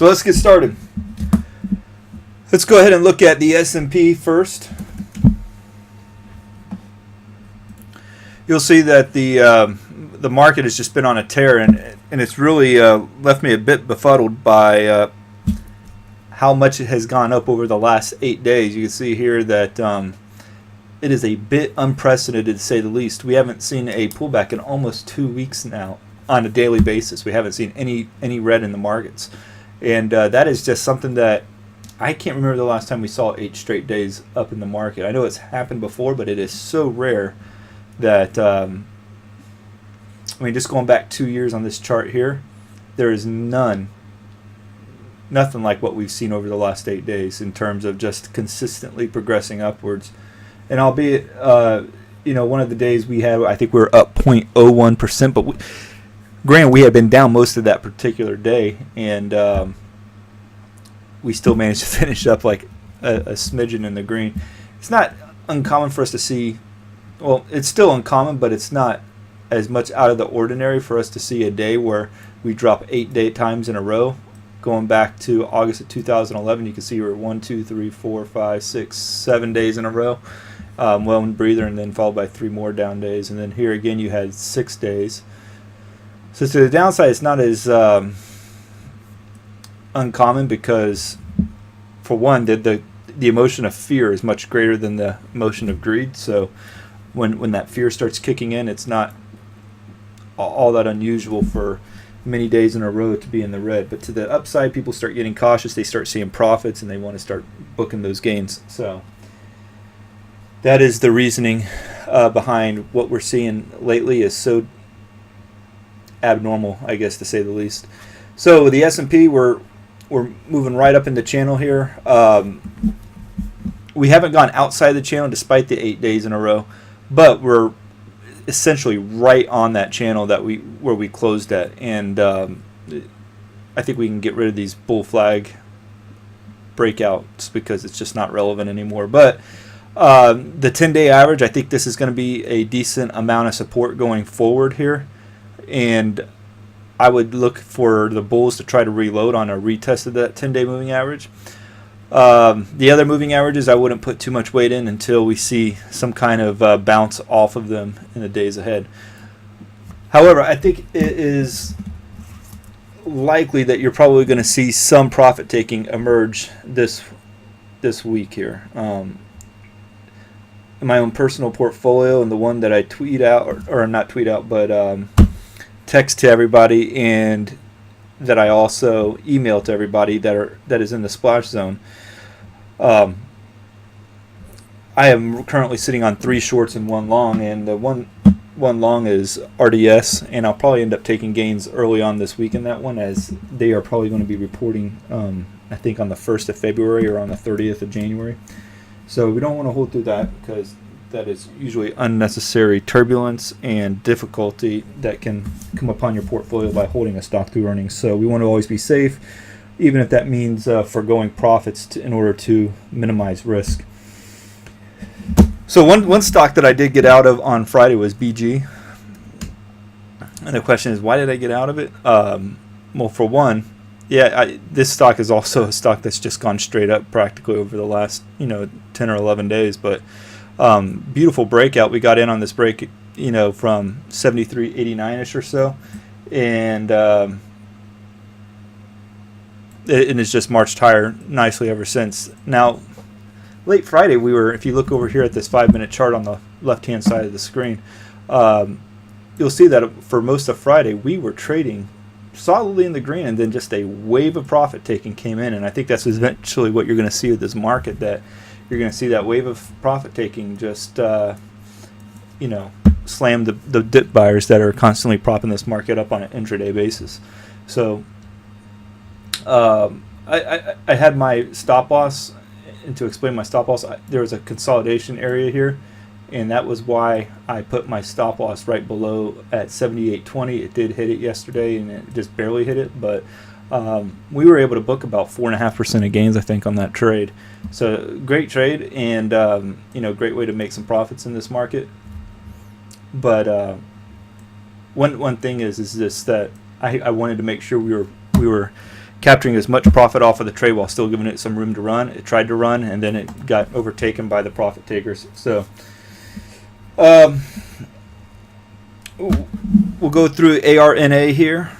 So let's get started. Let's go ahead and look at the S&P first. You'll see that the market has just been on a tear, and it's really left me a bit befuddled by how much it has gone up over the last 8 days. You can see here that it is a bit unprecedented, to say the least. We haven't seen a pullback in almost 2 weeks now on a daily basis. We haven't seen any red in the markets, and that is just something that I can't remember the last time we saw 8 straight days up in the market. I know it's happened before, but it is so rare that just going back 2 years on this chart here, there is nothing like what we've seen over the last 8 days in terms of just consistently progressing upwards. And albeit, one of the days we had, I think we were up 0.01%, but granted, we had been down most of that particular day, and we still managed to finish up like a smidgen in the green. It's not uncommon for us to see, well, it's still uncommon, but it's not as much out of the ordinary for us to see a day where we drop 8 times in a row. Going back to August of 2011, you can see we're 1, 2, 3, 4, 5, 6, 7 days in a row. Well and breather, and then followed by 3 more down days. And then here again you had 6 days. So to the downside, it's not as uncommon because, for one, the emotion of fear is much greater than the emotion of greed. So when that fear starts kicking in, it's not all that unusual for many days in a row to be in the red. But to the upside, people start getting cautious. They start seeing profits, and they want to start booking those gains. So that is the reasoning behind what we're seeing lately is so abnormal, I guess, to say the least. So with the S&P, we're moving right up in the channel here. We haven't gone outside the channel despite the 8 days in a row, but we're essentially right on that channel where we closed at, and I think we can get rid of these bull flag breakouts because it's just not relevant anymore. But the 10-day average, I think this is going to be a decent amount of support going forward here, and I would look for the bulls to try to reload on a retest of that 10-day moving average. The other moving averages, I wouldn't put too much weight in until we see some kind of bounce off of them in the days ahead. However, I think it is likely that you're probably going to see some profit taking emerge this week here. In my own personal portfolio, and the one that I tweet out, or not tweet out, but text to everybody, and that I also email to everybody that is in the splash zone. I am currently sitting on 3 shorts and 1 long, and the one long is RDS, and I'll probably end up taking gains early on this week in that one, as they are probably going to be reporting, I think, on the 1st of February or on the 30th of January. So we don't want to hold through that, because that is usually unnecessary turbulence and difficulty that can come upon your portfolio by holding a stock through earnings. So we want to always be safe, even if that means foregoing profits in order to minimize risk. So one stock that I did get out of on Friday was BG. And the question is, why did I get out of it? Well, for one, this stock is also a stock that's just gone straight up practically over the last 10 or 11 days. But beautiful breakout. We got in on this break, from 73.89ish or so, and it has just marched higher nicely ever since. Now, late Friday, if you look over here at this 5-minute chart on the left-hand side of the screen, you'll see that for most of Friday, we were trading solidly in the green, and then just a wave of profit taking came in. And I think that's eventually what you're going to see with this market, that you're going to see that wave of profit taking just, slam the dip buyers that are constantly propping this market up on an intraday basis. So I had my stop loss, and to explain my stop loss, there was a consolidation area here, and that was why I put my stop loss right below at 78.20. It did hit it yesterday, and it just barely hit it, but we were able to book about 4.5% of gains, I think, on that trade. So great trade, and great way to make some profits in this market. But one thing is this, that I wanted to make sure we were capturing as much profit off of the trade while still giving it some room to run. It tried to run, and then it got overtaken by the profit takers. So we'll go through ARNA here.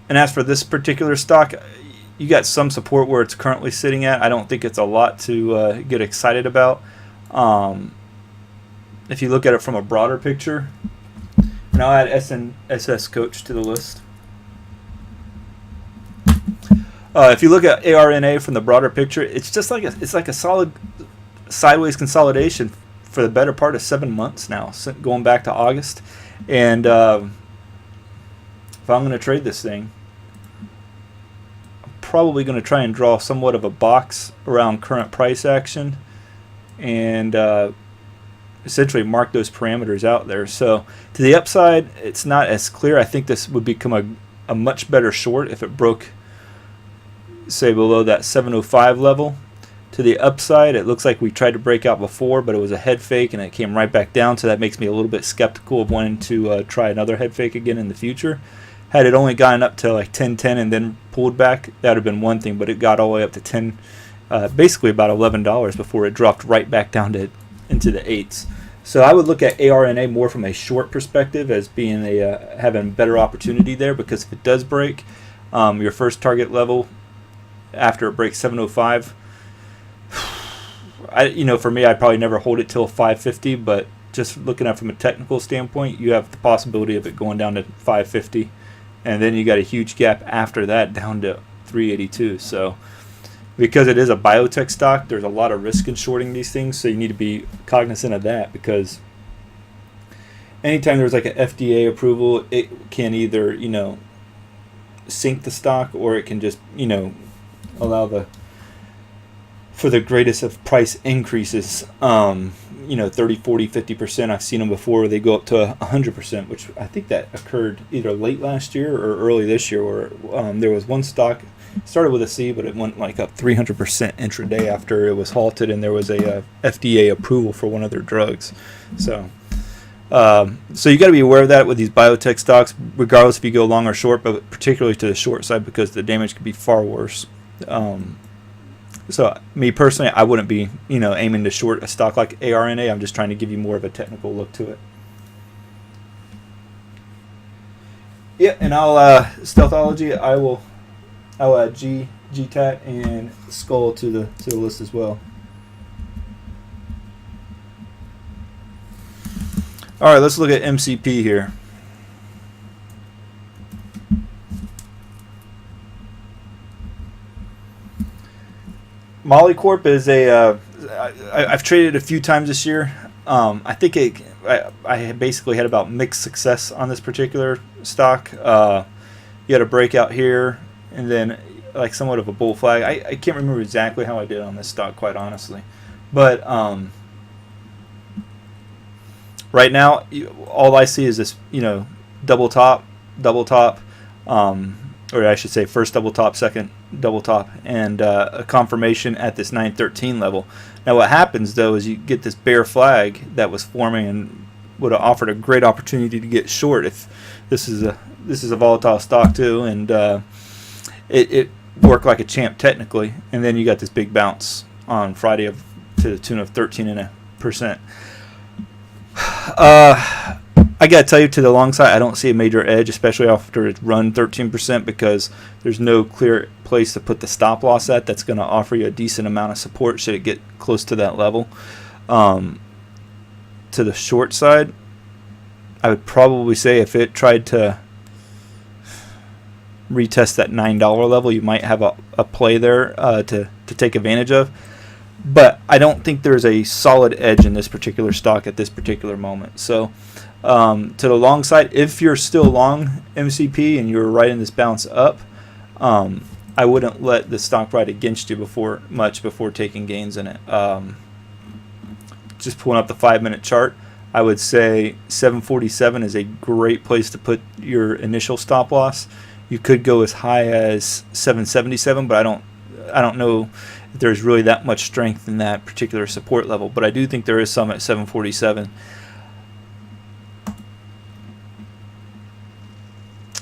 And as for this particular stock, you got some support where it's currently sitting at. I don't think it's a lot to get excited about. If you look at it from a broader picture, and I'll add SNSS coach to the list. If you look at ARNA from the broader picture, it's just like a solid sideways consolidation for the better part of 7 months now, going back to August. And if I'm going to trade this thing, I'm probably going to try and draw somewhat of a box around current price action and essentially mark those parameters out there. So to the upside, it's not as clear. I think this would become a much better short if it broke, say, below that 705 level. To the upside, it looks like we tried to break out before, but it was a head fake and it came right back down, so that makes me a little bit skeptical of wanting to try another head fake again in the future. Had it only gotten up to like 10.10 and then pulled back, that would have been one thing, but it got all the way up to 10, basically about $11 before it dropped right back down to into the 8s. So I would look at ARNA more from a short perspective as being having a better opportunity there, because if it does break your first target level after it breaks 705, for me, I'd probably never hold it till 550, but just looking at it from a technical standpoint, you have the possibility of it going down to 550, and then you got a huge gap after that down to 382. So because it is a biotech stock, there's a lot of risk in shorting these things, so you need to be cognizant of that, because anytime there's like an FDA approval, it can either, sink the stock, or it can just, allow for the greatest of price increases, 30, 40, 50%. I've seen them before. They go up to 100%, which I think that occurred either late last year or early this year, where there was one stock, started with a C, but it went like up 300% intraday after it was halted, and there was a FDA approval for one of their drugs. So you got to be aware of that with these biotech stocks, regardless if you go long or short, but particularly to the short side, because the damage could be far worse. So me personally, I wouldn't be, aiming to short a stock like ARNA. I'm just trying to give you more of a technical look to it. Yeah, and I'll Stealthology. I'll add GTAT and Skull to the list as well. All right, let's look at MCP here. Corp is I've traded a few times this year. I think I basically had about mixed success on this particular stock. You had a breakout here, and then like somewhat of a bull flag. I can't remember exactly how I did on this stock, quite honestly. But right now, all I see is this, double top, or I should say first double top, second double top, and a confirmation at this 913 level. Now what happens though is you get this bear flag that was forming and would have offered a great opportunity to get short if this is a volatile stock too, and it worked like a champ technically, and then you got this big bounce on Friday to the tune of 13%. I gotta tell you, to the long side, I don't see a major edge, especially after it's run 13%, because there's no clear place to put the stop loss at that's going to offer you a decent amount of support should it get close to that level. To the short side, I would probably say if it tried to retest that $9 level, you might have a play there to take advantage of. But I don't think there's a solid edge in this particular stock at this particular moment. So to the long side, if you're still long MCP and you're riding this bounce up, I wouldn't let the stock ride against you before taking gains in it. Just pulling up the 5-minute chart, I would say 747 is a great place to put your initial stop loss. You could go as high as 777, but I don't know if there's really that much strength in that particular support level. But I do think there is some at 747.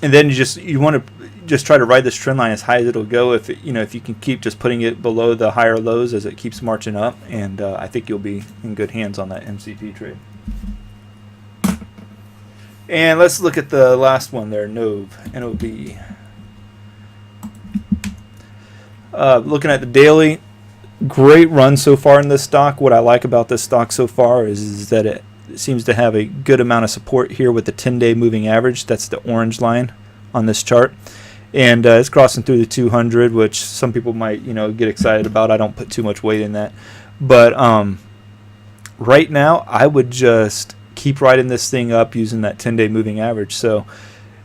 and then you want to just try to ride this trend line as high as it'll go. If if you can keep just putting it below the higher lows as it keeps marching up, and I think you'll be in good hands on that MCP trade. And let's look at the last one there, NOVE, N-O-V. Looking at the daily, great run so far in this stock. What I like about this stock so far is that it seems to have a good amount of support here with the 10-day moving average. That's the orange line on this chart. And it's crossing through the 200, which some people might get excited about. I don't put too much weight in that. But right now, I would just keep riding this thing up using that 10-day moving average. So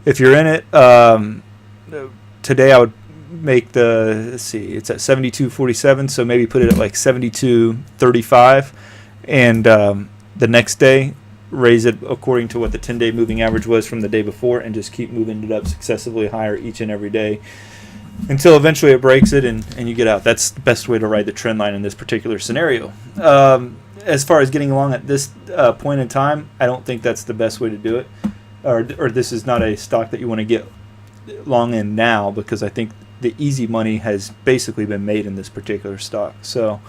if you're in it, today I would make let's see, it's at 72.47, so maybe put it at like 72.35, and the next day raise it according to what the 10-day moving average was from the day before, and just keep moving it up successively higher each and every day until eventually it breaks it and you get out. That's the best way to ride the trend line in this particular scenario. As far as getting along at this point in time, I don't think that's the best way to do it, or this is not a stock that you want to get long in now, because I think the easy money has basically been made in this particular stock. So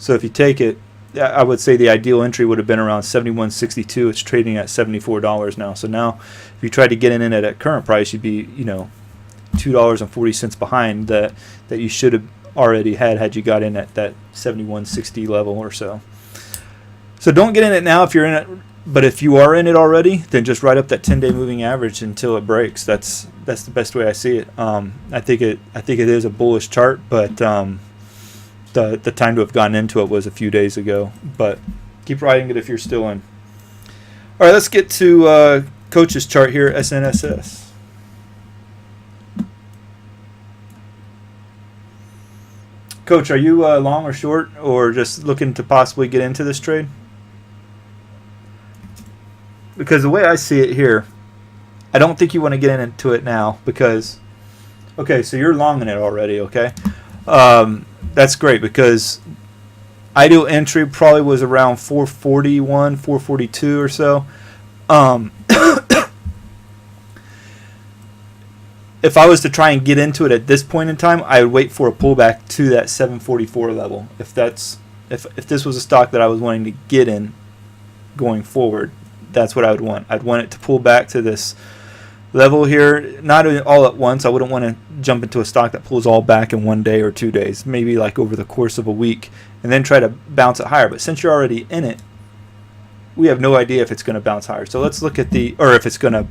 so if you take it, I would say the ideal entry would have been around 71.62. It's trading at $74 now. So now if you tried to get in it at current price, you'd be $2.40 behind that you should have already had you got in at that 71.60 level or so. So don't get in it now if you're in it. But if you are in it already, then just ride up that 10-day moving average until it breaks. That's the best way I see it. I think it is a bullish chart, but the time to have gotten into it was a few days ago. But keep riding it if you're still in. All right, let's get to Coach's chart here, SNSS. Coach, are you long or short, or just looking to possibly get into this trade? Because the way I see it here, I don't think you want to get into it now because, okay, so you're long in it already, okay? That's great because ideal entry probably was around 441, 442 or so. If I was to try and get into it at this point in time, I would wait for a pullback to that 744 level. If this was a stock that I was wanting to get in going forward, that's what I would want. I'd want it to pull back to this level here, not all at once. I wouldn't want to jump into a stock that pulls all back in 1 day or 2 days, maybe like over the course of a week, and then try to bounce it higher. But since you're already in it, we have no idea if it's going to bounce higher. So let's look at or if it's going to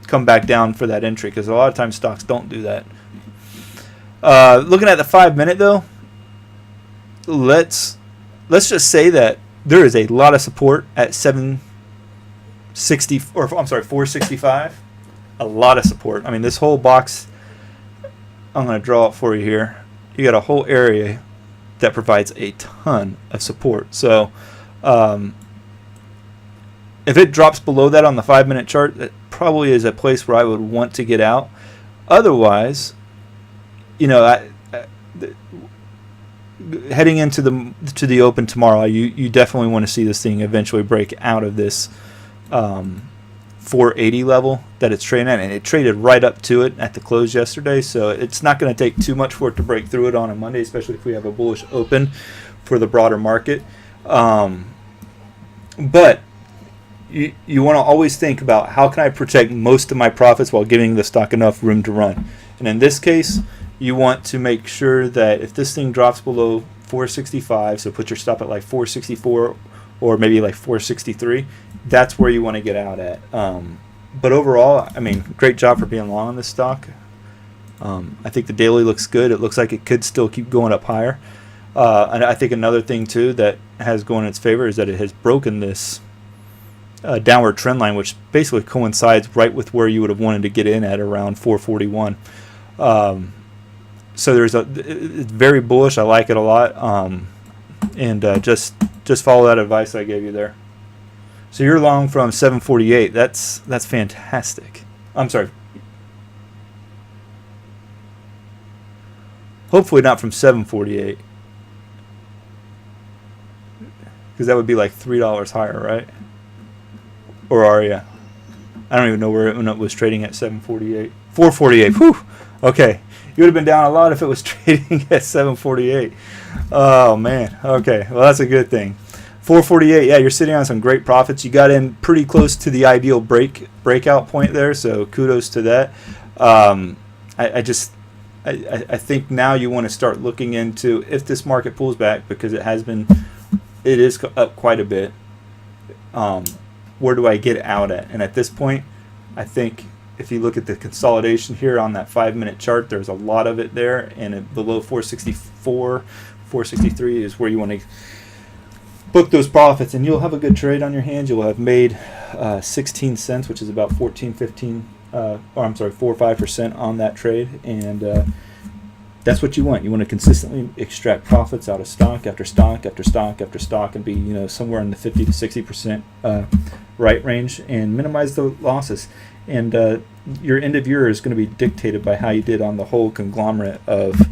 come back down for that entry, because a lot of times stocks don't do that. Looking at the 5-minute though, let's just say that there is a lot of support at 465. A lot of support. I mean, this whole box, I'm going to draw it for you here. You got a whole area that provides a ton of support. So if it drops below that on the 5-minute chart, that probably is a place where I would want to get out. Otherwise, heading into the open tomorrow, you definitely want to see this thing eventually break out of this 480 level that it's trading at, and it traded right up to it at the close yesterday. So it's not going to take too much for it to break through it on a Monday, especially if we have a bullish open for the broader market. But you want to always think about how can I protect most of my profits while giving the stock enough room to run. And in this case, you want to make sure that if this thing drops below 465, so put your stop at like 464 or maybe like 463, that's where you want to get out at. But overall, I mean, great job for being long on this stock. I think the daily looks good. It looks like it could still keep going up higher. And I think another thing too that has going in its favor is that it has broken this downward trend line, which basically coincides right with where you would have wanted to get in at around 441. So it's very bullish. I like it a lot. And just follow that advice I gave you there. So you're long from 748. That's fantastic. I'm sorry. Hopefully not from 748. Because that would be like $3 higher, right? Or are you? I don't even know where it was trading at 748. 448. Whew. Okay. You would have been down a lot if it was trading at 748. Oh, man. Okay. Well, that's a good thing. 448. Yeah, you're sitting on some great profits. You got in pretty close to the ideal breakout point there, so kudos to that. I think now you want to start looking into if this market pulls back, because it is up quite a bit. Where do I get out at? And at this point, I think if you look at the consolidation here on that 5-minute chart, there's a lot of it there, and below 464, 463 is where you want to book those profits, and you'll have a good trade on your hands. You'll have made 16 cents, which is about 4 or 5% on that trade, and that's what you want. You want to consistently extract profits out of stock after stock after stock after stock, and be somewhere in the 50 to 60% right range, and minimize the losses. And your end of year is going to be dictated by how you did on the whole conglomerate of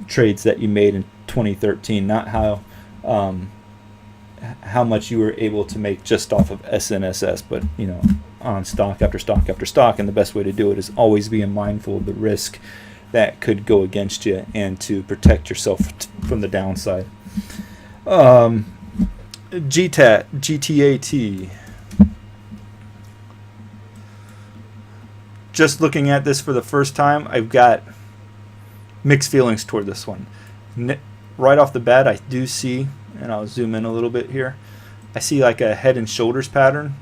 trades that you made in 2013, not how much you were able to make just off of SNSS, but on stock after stock after stock. And the best way to do it is always being mindful of the risk that could go against you, and to protect yourself from the downside. GTAT, GTAT. Just looking at this for the first time, I've got mixed feelings toward this one. Right off the bat, I do see, and I'll zoom in a little bit here, I see like a head and shoulders pattern,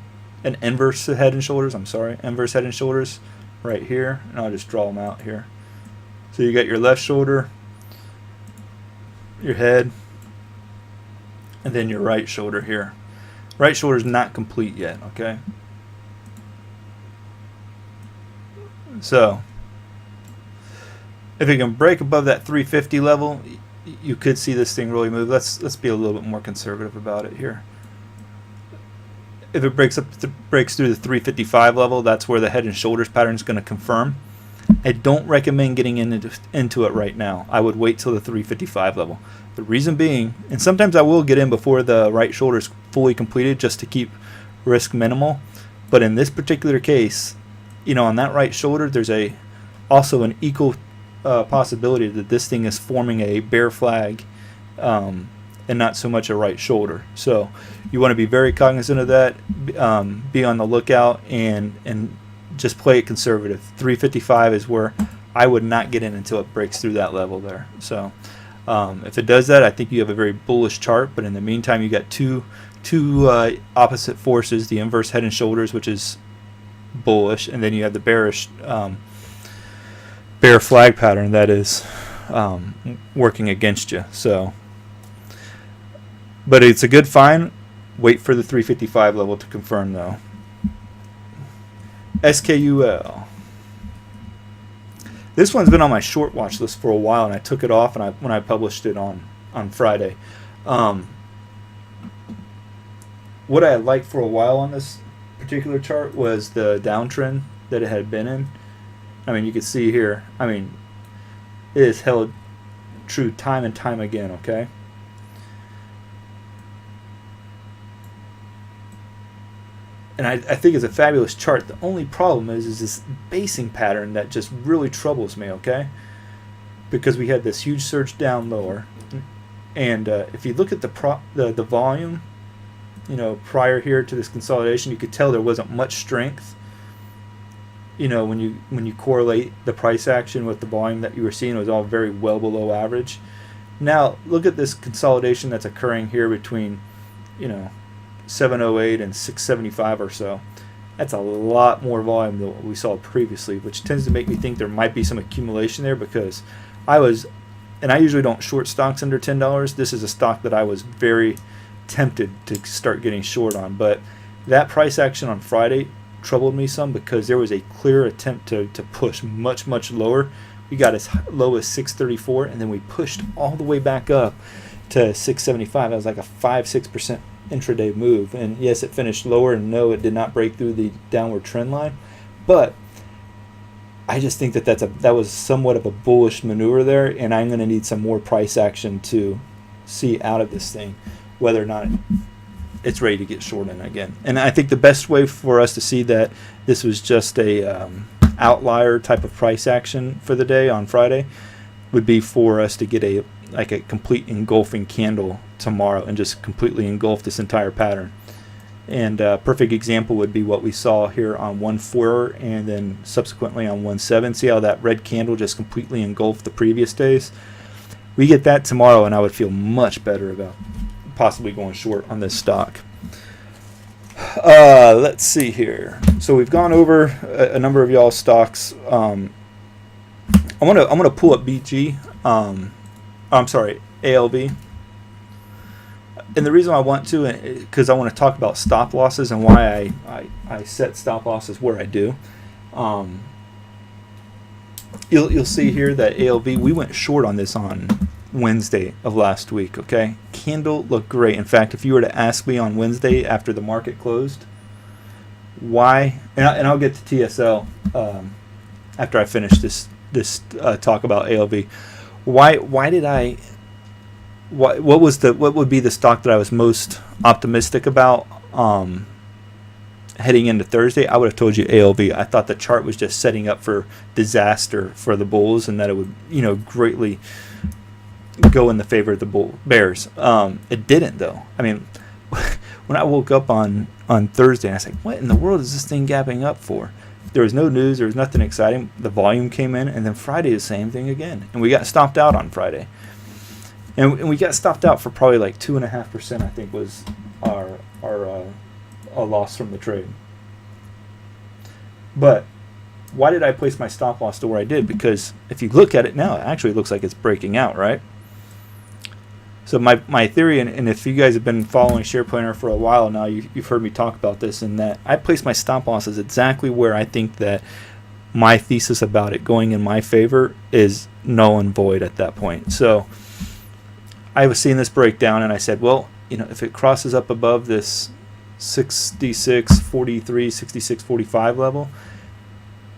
an inverse head and shoulders, inverse head and shoulders right here, and I'll just draw them out here. So you got your left shoulder, your head, and then your right shoulder here. Right shoulder is not complete yet, okay? So if it can break above that 350 level, you could see this thing really move. Let's be a little bit more conservative about it here. If it breaks through the 355 level, that's where the head and shoulders pattern is going to confirm. I don't recommend getting into it right now. I would wait till the 355 level. The reason being, and sometimes I will get in before the right shoulder is fully completed just to keep risk minimal, but in this particular case, on that right shoulder, there's also an equal possibility that this thing is forming a bear flag, and not so much a right shoulder. So you want to be very cognizant of that, be on the lookout, and just play it conservative. 355 is where I would not get in until it breaks through that level there. So if it does that, I think you have a very bullish chart, but in the meantime, you got two opposite forces: the inverse head and shoulders, which is bullish, and then you have the bearish bear flag pattern that is working against you. So, but it's a good find. Wait for the 355 level to confirm, though. SKUL. This one's been on my short watch list for a while, and I took it off when I published it on Friday. What I liked for a while on this particular chart was the downtrend that it had been in. You can see here, it has held true time and time again, okay? And I think it's a fabulous chart. The only problem is this basing pattern that just really troubles me, okay? Because we had this huge surge down lower, and if you look at the volume, prior here to this consolidation, you could tell there wasn't much strength. When you correlate the price action with the volume that you were seeing, it was all very well below average. Now look at this consolidation that's occurring here between 708 and 675 or so. That's a lot more volume than what we saw previously, which tends to make me think there might be some accumulation there, because I usually don't short stocks under $10. This is a stock that I was very tempted to start getting short on, but that price action on Friday troubled me some, because there was a clear attempt to push much lower. We got as low as 634, and then we pushed all the way back up to 675. That was like a 5-6% intraday move, and yes, it finished lower, and no, it did not break through the downward trend line, but I just think that was somewhat of a bullish maneuver there, and I'm going to need some more price action to see out of this thing whether or not it's ready to get short in again. And I think the best way for us to see that this was just a outlier type of price action for the day on Friday would be for us to get a complete engulfing candle tomorrow and just completely engulf this entire pattern. And a perfect example would be what we saw here on 1.4 and then subsequently on 1.7. See how that red candle just completely engulfed the previous days? We get that tomorrow and I would feel much better about possibly going short on this stock. Let's see here. So we've gone over a number of y'all's stocks. I'm gonna pull up BG. I'm sorry, ALV. And the reason I want to, because I want to talk about stop losses and why I set stop losses where I do. You'll see here that ALV, we went short on this on Wednesday of last week. Okay, candle looked great. In fact, if you were to ask me on Wednesday after the market closed, why, and I'll get to TSL after I finish this talk about ALV. Why did I? What would be the stock that I was most optimistic about heading into Thursday? I would have told you ALV. I thought the chart was just setting up for disaster for the bulls, and that it would greatly go in the favor of the bears. It didn't though. I mean, when I woke up on Thursday, and I was like, what in the world is this thing gapping up for? There was no news. There was nothing exciting. The volume came in, and then Friday the same thing again, and we got stopped out on Friday. And we got stopped out for probably like 2.5%. I think was our loss from the trade. But why did I place my stop loss to where I did? Because if you look at it now, it actually looks like it's breaking out, right? So my theory, and if you guys have been following SharePlanner for a while now, you've heard me talk about this, and that I place my stop losses exactly where I think that my thesis about it going in my favor is null and void at that point. So I was seeing this breakdown, and I said, well, if it crosses up above this 66.43, 66.45 level,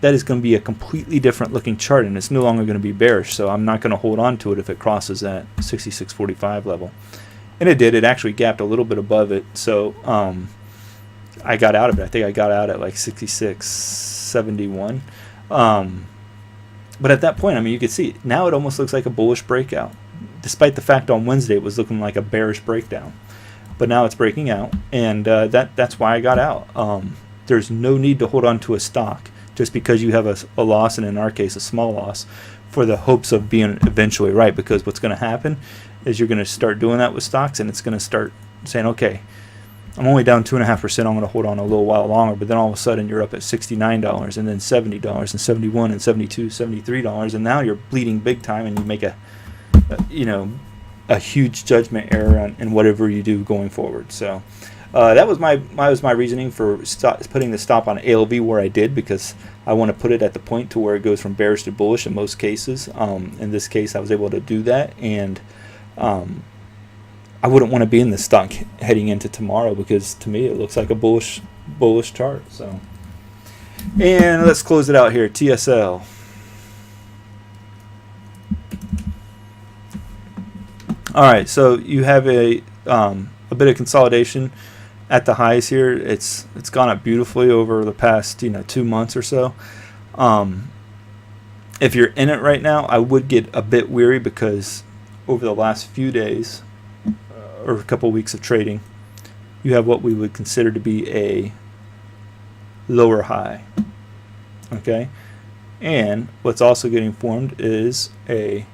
that is going to be a completely different looking chart, and it's no longer going to be bearish. So I'm not going to hold on to it if it crosses that 66.45 level. And it did. It actually gapped a little bit above it. So I got out of it. I think I got out at like 66.71. But at that point, I mean, you could see now it almost looks like a bullish breakout, despite the fact on Wednesday it was looking like a bearish breakdown. But now it's breaking out, and that's why I got out. There's no need to hold on to a stock just because you have a loss, and in our case a small loss, for the hopes of being eventually right. Because what's going to happen is you're going to start doing that with stocks, and it's going to start saying, okay, I'm only down 2.5%, I'm going to hold on a little while longer. But then all of a sudden you're up at $69 and then $70 and $71 and $72, $73, and now you're bleeding big time, and you make a huge judgment error in whatever you do going forward. So that was my reasoning for putting the stop on ALV where I did, because I want to put it at the point to where it goes from bearish to bullish in most cases. In this case, I was able to do that, and I wouldn't want to be in this stock heading into tomorrow, because to me it looks like a bullish chart. So, and let's close it out here. TSL. All right, so you have a bit of consolidation at the highs here. It's gone up beautifully over the past 2 months or so. If you're in it right now, I would get a bit weary, because over the last few days or a couple weeks of trading, you have what we would consider to be a lower high. Okay, and what's also getting formed is a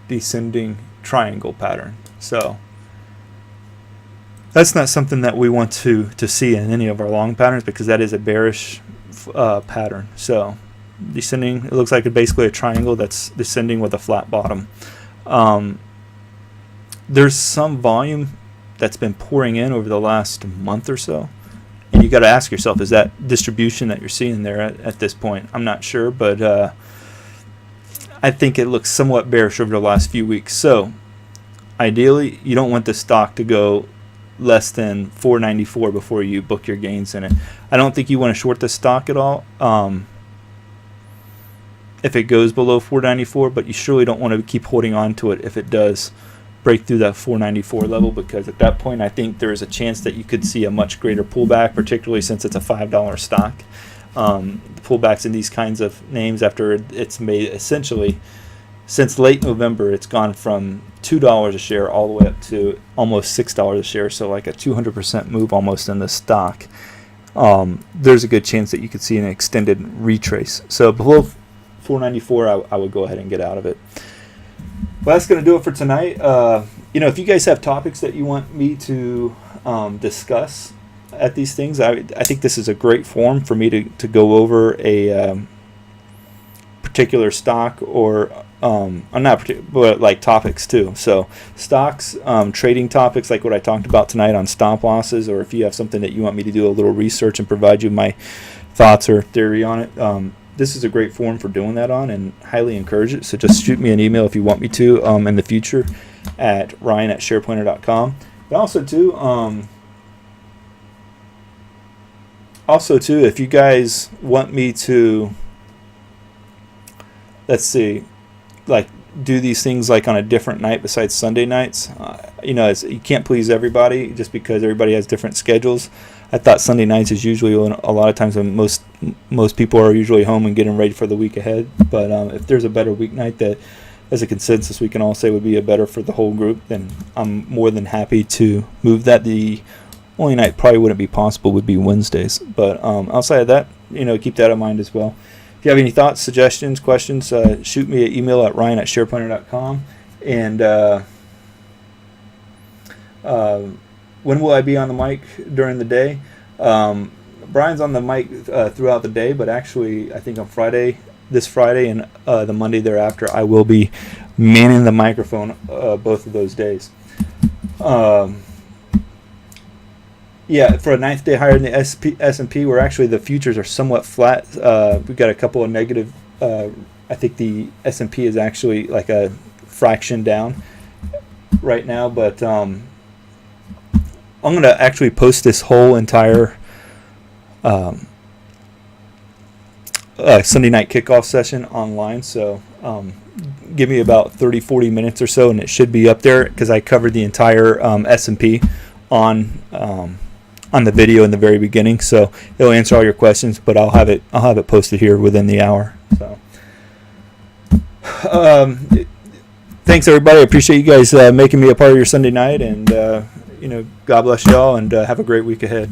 descending triangle pattern. So that's not something that we want to see in any of our long patterns, because that is a bearish pattern. So descending, it looks like basically a triangle that's descending with a flat bottom. There's some volume that's been pouring in over the last month or so, and you got to ask yourself, is that distribution that you're seeing there at this point? I'm not sure, but I think it looks somewhat bearish over the last few weeks. So ideally, you don't want the stock to go less than 494 before you book your gains in it. I don't think you want to short the stock at all if it goes below 494, but you surely don't want to keep holding on to it if it does break through that 494 level, because at that point I think there is a chance that you could see a much greater pullback, particularly since it's a $5 stock. The pullbacks in these kinds of names after it's made essentially since late November, it's gone from $2 a share all the way up to almost $6 a share, so like a 200% move almost in the stock. There's a good chance that you could see an extended retrace. So below 494, I would go ahead and get out of it. Well, that's going to do it for tonight. If you guys have topics that you want me to discuss at these things, I think this is a great forum for me to go over a particular stock, or not particular, but like topics too. So stocks, trading topics like what I talked about tonight on stop losses, or if you have something that you want me to do a little research and provide you my thoughts or theory on it. This is a great forum for doing that on, and highly encourage it. So just shoot me an email if you want me to in the future at ryan@shareplanner.com. But also too, if you guys want me to, let's see, like do these things like on a different night besides Sunday nights, you can't please everybody just because everybody has different schedules. I thought Sunday nights is usually a lot of times when most people are usually home and getting ready for the week ahead. But if there's a better weeknight that, as a consensus, we can all say would be a better for the whole group, then I'm more than happy to move that. The only night probably wouldn't be possible would be Wednesdays. But outside of that, keep that in mind as well. If you have any thoughts, suggestions, questions, shoot me an email at ryan@shareplanner.com. And when will I be on the mic during the day? Brian's on the mic throughout the day, but actually I think on this Friday and the Monday thereafter, I will be manning the microphone both of those days. For a ninth day higher in the S&P, where actually the futures are somewhat flat. We've got a couple of negative. I think the S&P is actually like a fraction down right now, but I'm going to actually post this whole entire Sunday night kickoff session online. So give me about 30-40 minutes or so, and it should be up there because I covered the entire S&P on the video in the very beginning. So it'll answer all your questions, but I'll have it posted here within the hour. So thanks everybody. I appreciate you guys making me a part of your Sunday night, and God bless y'all, and have a great week ahead.